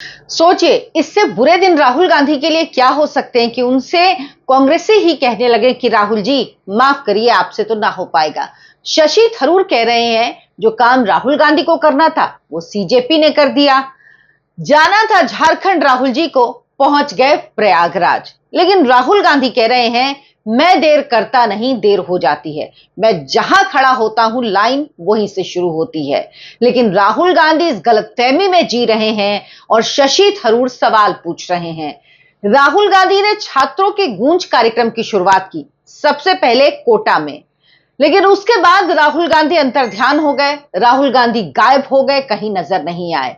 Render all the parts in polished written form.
सोचिए, इससे बुरे दिन राहुल गांधी के लिए क्या हो सकते हैं कि उनसे कांग्रेसी ही कहने लगे कि राहुल जी माफ करिए, आपसे तो ना हो पाएगा। शशि थरूर कह रहे हैं जो काम राहुल गांधी को करना था वो सीजेपी ने कर दिया। जाना था झारखंड राहुल जी को, पहुंच गए प्रयागराज। लेकिन राहुल गांधी कह रहे हैं मैं देर करता नहीं, देर हो जाती है। मैं जहां खड़ा होता हूं लाइन वहीं से शुरू होती है। लेकिन राहुल गांधी इस गलतफहमी में जी रहे हैं और शशि थरूर सवाल पूछ रहे हैं। राहुल गांधी ने छात्रों के गूंज कार्यक्रम की शुरुआत की, सबसे पहले कोटा में। लेकिन उसके बाद राहुल गांधी अंतर्ध्यान हो गए, राहुल गांधी गायब हो गए, कहीं नजर नहीं आए।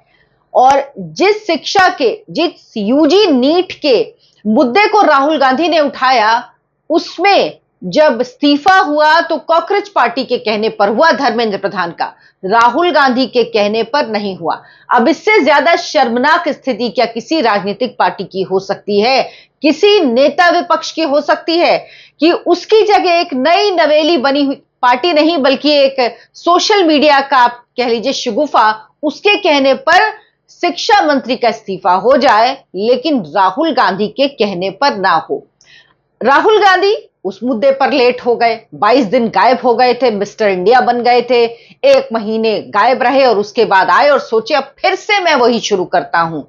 और जिस शिक्षा के, जिस यूजी नीट के मुद्दे को राहुल गांधी ने उठाया, उसमें जब इस्तीफा हुआ तो कॉकरोच पार्टी के कहने पर हुआ, धर्मेंद्र प्रधान का, राहुल गांधी के कहने पर नहीं हुआ। अब इससे ज्यादा शर्मनाक स्थिति क्या किसी राजनीतिक पार्टी की हो सकती है, किसी नेता विपक्ष की हो सकती है कि उसकी जगह एक नई नवेली बनी हुई पार्टी नहीं बल्कि एक सोशल मीडिया का आप कह लीजिए शगुफा, उसके कहने पर शिक्षा मंत्री का इस्तीफा हो जाए, लेकिन राहुल गांधी के कहने पर ना हो। राहुल गांधी उस मुद्दे पर लेट हो गए, 22 दिन गायब हो गए थे, मिस्टर इंडिया बन गए थे, 1 महीने गायब रहे और उसके बाद आए और सोचे अब फिर से मैं वही शुरू करता हूं।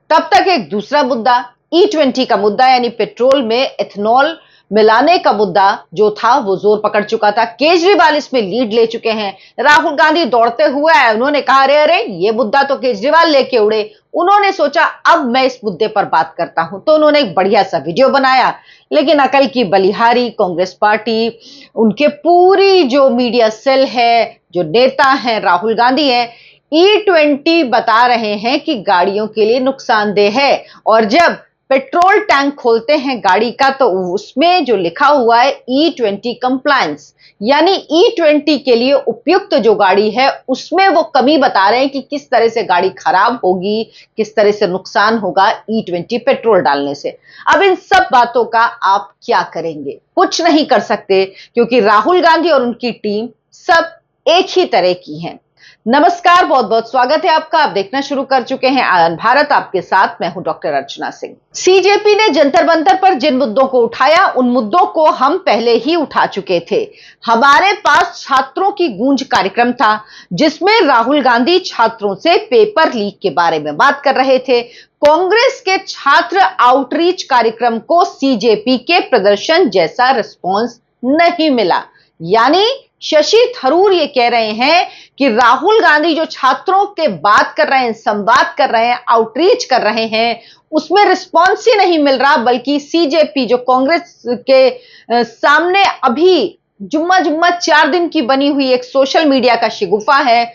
तब तक एक दूसरा मुद्दा, E20 का मुद्दा, यानी पेट्रोल में एथेनॉल मिलाने का मुद्दा जो था वो जोर पकड़ चुका था। केजरीवाल इसमें लीड ले चुके हैं। राहुल गांधी दौड़ते हुए आए, उन्होंने कहा अरे अरे ये मुद्दा तो केजरीवाल लेके उड़े। उन्होंने सोचा अब मैं इस मुद्दे पर बात करता हूं, तो उन्होंने एक बढ़िया सा वीडियो बनाया। लेकिन अकल की बलिहारी कांग्रेस पार्टी, उनके पूरी जो मीडिया सेल है, जो नेता हैं राहुल गांधी हैं, E20 बता रहे हैं कि गाड़ियों के लिए नुकसानदेह है। और जब पेट्रोल टैंक खोलते हैं गाड़ी का तो उसमें जो लिखा हुआ है E20 कंप्लायंस, यानी E20 के लिए उपयुक्त जो गाड़ी है उसमें वो कमी बता रहे हैं कि किस तरह से गाड़ी खराब होगी, किस तरह से नुकसान होगा E20 पेट्रोल डालने से। अब इन सब बातों का आप क्या करेंगे? कुछ नहीं कर सकते, क्योंकि राहुल गांधी और उनकी टीम सब एक ही तरह की है। नमस्कार, बहुत बहुत स्वागत है आपका। आप देखना शुरू कर चुके हैं आनंद भारत, आपके साथ मैं हूं डॉक्टर अर्चना सिंह। सीजेपी ने जंतर मंतर पर जिन मुद्दों को उठाया उन मुद्दों को हम पहले ही उठा चुके थे। हमारे पास छात्रों की गूंज कार्यक्रम था जिसमें राहुल गांधी छात्रों से पेपर लीक के बारे में बात कर रहे थे। कांग्रेस के छात्र आउटरीच कार्यक्रम को सीजेपी के प्रदर्शन जैसा रिस्पॉन्स नहीं मिला। यानी शशि थरूर ये कह रहे हैं कि राहुल गांधी जो छात्रों के बात कर रहे हैं, संवाद कर रहे हैं, आउटरीच कर रहे हैं, उसमें रिस्पॉन्स ही नहीं मिल रहा, बल्कि सीजेपी जो कांग्रेस के सामने अभी जुम्मा जुम्मा 4 दिन की बनी हुई एक सोशल मीडिया का शिगुफा है,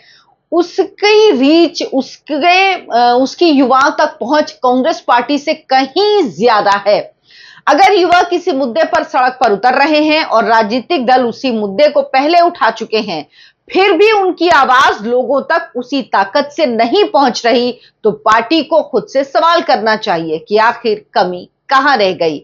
उसकी रीच, उसकी युवाओं तक पहुंच कांग्रेस पार्टी से कहीं ज्यादा है। अगर युवा किसी मुद्दे पर सड़क पर उतर रहे हैं और राजनीतिक दल उसी मुद्दे को पहले उठा चुके हैं, फिर भी उनकी आवाज लोगों तक उसी ताकत से नहीं पहुंच रही, तो पार्टी को खुद से सवाल करना चाहिए कि आखिर कमी कहां रह गई।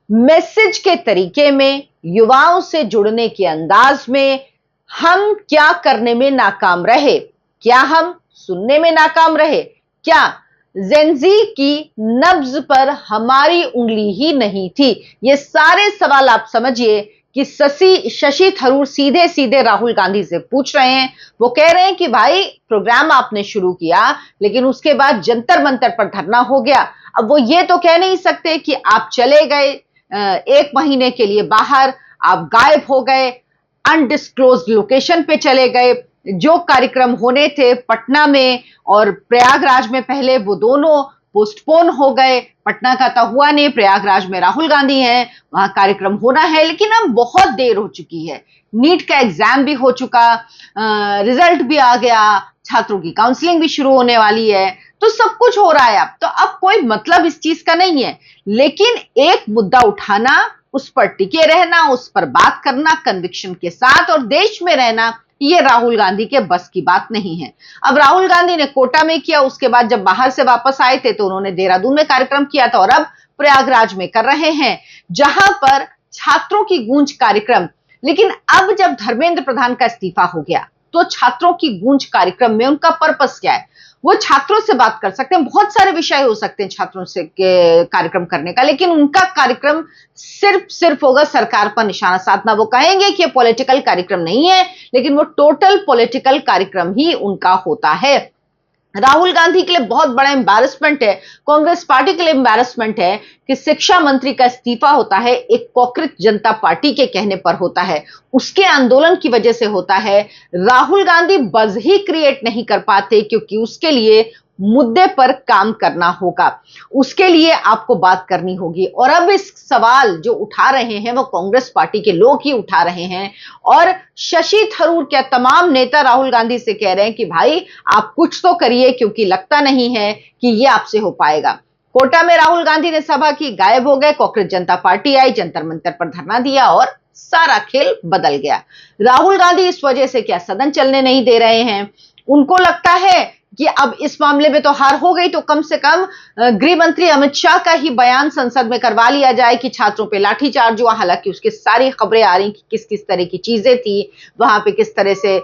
मैसेज के तरीके में, युवाओं से जुड़ने के अंदाज में हम क्या करने में नाकाम रहे? क्या हम सुनने में नाकाम रहे? क्या जेंजी की नब्ज पर हमारी उंगली ही नहीं थी? ये सारे सवाल आप समझिए कि शशि थरूर सीधे सीधे राहुल गांधी से पूछ रहे हैं। वो कह रहे हैं कि भाई प्रोग्राम आपने शुरू किया लेकिन उसके बाद जंतर मंतर पर धरना हो गया। अब वो ये तो कह नहीं सकते कि आप चले गए 1 महीने के लिए बाहर, आप गायब हो गए, अनडिस्क्लोज्ड लोकेशन पे चले गए। जो कार्यक्रम होने थे पटना में और प्रयागराज में पहले, वो दोनों पोस्टपोन हो गए। पटना का तो हुआ नहीं, प्रयागराज में राहुल गांधी हैं, वहां कार्यक्रम होना है, लेकिन अब बहुत देर हो चुकी है। नीट का एग्जाम भी हो चुका, रिजल्ट भी आ गया, छात्रों की काउंसलिंग भी शुरू होने वाली है, तो सब कुछ हो रहा है। अब कोई मतलब इस चीज का नहीं है। लेकिन एक मुद्दा उठाना, उस पर टिके रहना, उस पर बात करना कन्विक्शन के साथ और देश में रहना, ये राहुल गांधी के बस की बात नहीं है। अब राहुल गांधी ने कोटा में किया, उसके बाद जब बाहर से वापस आए थे तो उन्होंने देहरादून में कार्यक्रम किया था और अब प्रयागराज में कर रहे हैं, जहां पर छात्रों की गूंज कार्यक्रम। लेकिन अब जब धर्मेंद्र प्रधान का इस्तीफा हो गया, तो छात्रों की गूंज कार्यक्रम में उनका पर्पस क्या है? वो छात्रों से बात कर सकते हैं, बहुत सारे विषय हो सकते हैं छात्रों से कार्यक्रम करने का, लेकिन उनका कार्यक्रम सिर्फ होगा सरकार पर निशाना साधना। वो कहेंगे कि ये पॉलिटिकल कार्यक्रम नहीं है, लेकिन वो टोटल पॉलिटिकल कार्यक्रम ही उनका होता है। राहुल गांधी के लिए बहुत बड़ा एम्बैरेसमेंट है, कांग्रेस पार्टी के लिए एम्बैरेसमेंट है कि शिक्षा मंत्री का इस्तीफा होता है एक कॉकरोच जनता पार्टी के कहने पर होता है, उसके आंदोलन की वजह से होता है। राहुल गांधी बज़ ही क्रिएट नहीं कर पाते, क्योंकि उसके लिए मुद्दे पर काम करना होगा, उसके लिए आपको बात करनी होगी। और अब इस सवाल जो उठा रहे हैं वो कांग्रेस पार्टी के लोग ही उठा रहे हैं, और शशि थरूर क्या तमाम नेता राहुल गांधी से कह रहे हैं कि भाई आप कुछ तो करिए, क्योंकि लगता नहीं है कि ये आपसे हो पाएगा। कोटा में राहुल गांधी ने सभा की, गायब हो गए, कांग्रेस जनता पार्टी आई, जंतर मंतर पर धरना दिया और सारा खेल बदल गया। राहुल गांधी इस वजह से क्या सदन चलने नहीं दे रहे हैं, उनको लगता है कि अब इस मामले में तो हार हो गई, तो कम से कम गृह मंत्री अमित शाह का ही बयान संसद में करवा लिया जाए कि छात्रों पे लाठीचार्ज हुआ। हालांकि उसकी सारी खबरें आ रही कि किस किस तरह की चीजें थी वहां पे, किस तरह से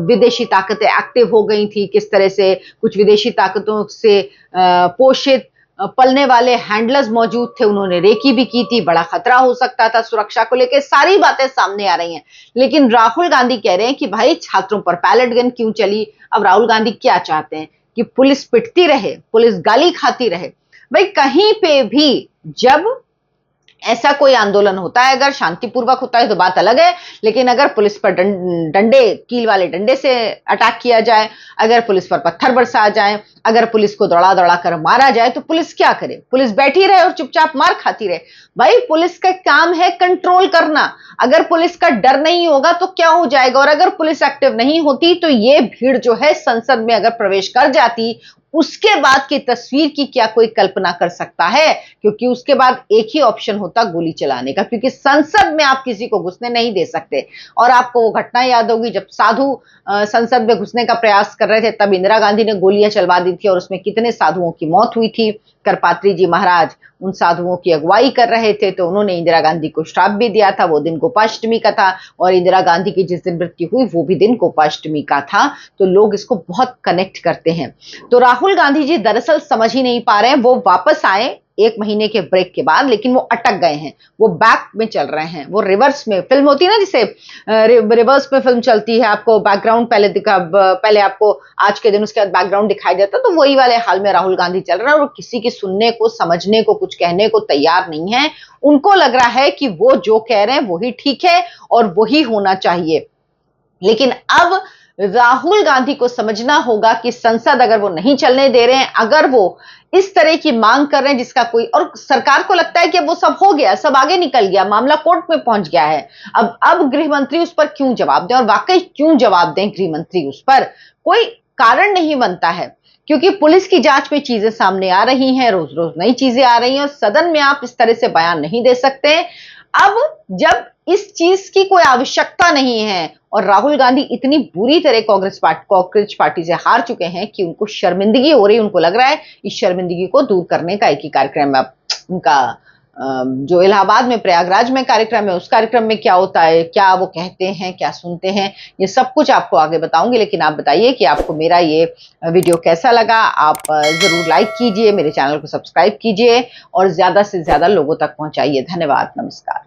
विदेशी ताकतें एक्टिव हो गई थी, किस तरह से कुछ विदेशी ताकतों से पोषित पलने वाले हैंडलर्स मौजूद थे, उन्होंने रेकी भी की थी, बड़ा खतरा हो सकता था सुरक्षा को लेकर, सारी बातें सामने आ रही हैं। लेकिन राहुल गांधी कह रहे हैं कि भाई छात्रों पर पैलेट गन क्यों चली। अब राहुल गांधी क्या चाहते हैं कि पुलिस पिटती रहे, पुलिस गाली खाती रहे? भाई कहीं पे भी जब ऐसा कोई आंदोलन होता है, अगर शांतिपूर्वक होता है तो बात अलग है, लेकिन अगर पुलिस पर डंडे, कील वाले डंडे से अटैक किया जाए, अगर पुलिस पर पत्थर बरसा जाए, अगर पुलिस को दौड़ा दौड़ा कर मारा जाए, तो पुलिस क्या करे? पुलिस बैठी रहे और चुपचाप मार खाती रहे? भाई पुलिस का काम है कंट्रोल करना। अगर पुलिस का डर नहीं होगा तो क्या हो जाएगा? और अगर पुलिस एक्टिव नहीं होती तो ये भीड़ जो है संसद में अगर प्रवेश कर जाती, उसके बाद की तस्वीर की क्या कोई कल्पना कर सकता है? क्योंकि उसके बाद एक ही ऑप्शन होता गोली चलाने का, क्योंकि संसद में आप किसी को घुसने नहीं दे सकते। और आपको वो घटना याद होगी जब साधु संसद में घुसने का प्रयास कर रहे थे, तब इंदिरा गांधी ने गोलियां चलवा दी थी और उसमें कितने साधुओं की मौत हुई थी। करपात्री जी महाराज उन साधुओं की अगुवाई कर रहे थे, तो उन्होंने इंदिरा गांधी को श्राप भी दिया था। वो दिन गोपाष्टमी का था और इंदिरा गांधी की जिस दिन मृत्यु हुई वो भी दिन गोपाष्टमी का था, तो लोग इसको बहुत कनेक्ट करते हैं। तो राहुल गांधी जी दरअसल समझ ही नहीं पा रहे हैं। वो वापस आए 1 महीने के ब्रेक के बाद, लेकिन वो अटक गए हैं, वो बैक में चल रहे हैं, वो रिवर्स में। फिल्म होती है ना जिसे रिवर्स में फिल्म चलती है, आपको बैकग्राउंड पहले आपको आज के दिन, उसके बाद बैकग्राउंड दिखाई देता है, तो वही वाले हाल में राहुल गांधी चल रहे हैं और किसी की सुनने को, समझने को, कुछ कहने को तैयार नहीं है। उनको लग रहा है कि वो जो कह रहे हैं वही ठीक है और वही होना चाहिए। लेकिन अब राहुल गांधी को समझना होगा कि संसद अगर वो नहीं चलने दे रहे हैं, अगर वो इस तरह की मांग कर रहे हैं जिसका कोई, और सरकार को लगता है कि वो सब हो गया, सब आगे निकल गया, मामला कोर्ट में पहुंच गया है, अब गृह मंत्री उस पर क्यों जवाब दें? और वाकई क्यों जवाब दें गृह मंत्री उस पर? कोई कारण नहीं बनता है, क्योंकि पुलिस की जांच में चीजें सामने आ रही हैं, रोज रोज नई चीजें आ रही हैं, और सदन में आप इस तरह से बयान नहीं दे सकते। अब जब इस चीज की कोई आवश्यकता नहीं है और राहुल गांधी इतनी बुरी तरह कांग्रेस पार्टी से हार चुके हैं कि उनको शर्मिंदगी हो रही है, उनको लग रहा है इस शर्मिंदगी को दूर करने का एक ही कार्यक्रम है अब उनका। जो इलाहाबाद में, प्रयागराज में कार्यक्रम है, उस कार्यक्रम में क्या होता है, क्या वो कहते हैं, क्या सुनते हैं, ये सब कुछ आपको आगे बताऊंगी। लेकिन आप बताइए कि आपको मेरा ये वीडियो कैसा लगा। आप जरूर लाइक कीजिए, मेरे चैनल को सब्सक्राइब कीजिए और ज्यादा से ज्यादा लोगों तक पहुंचाइए। धन्यवाद, नमस्कार।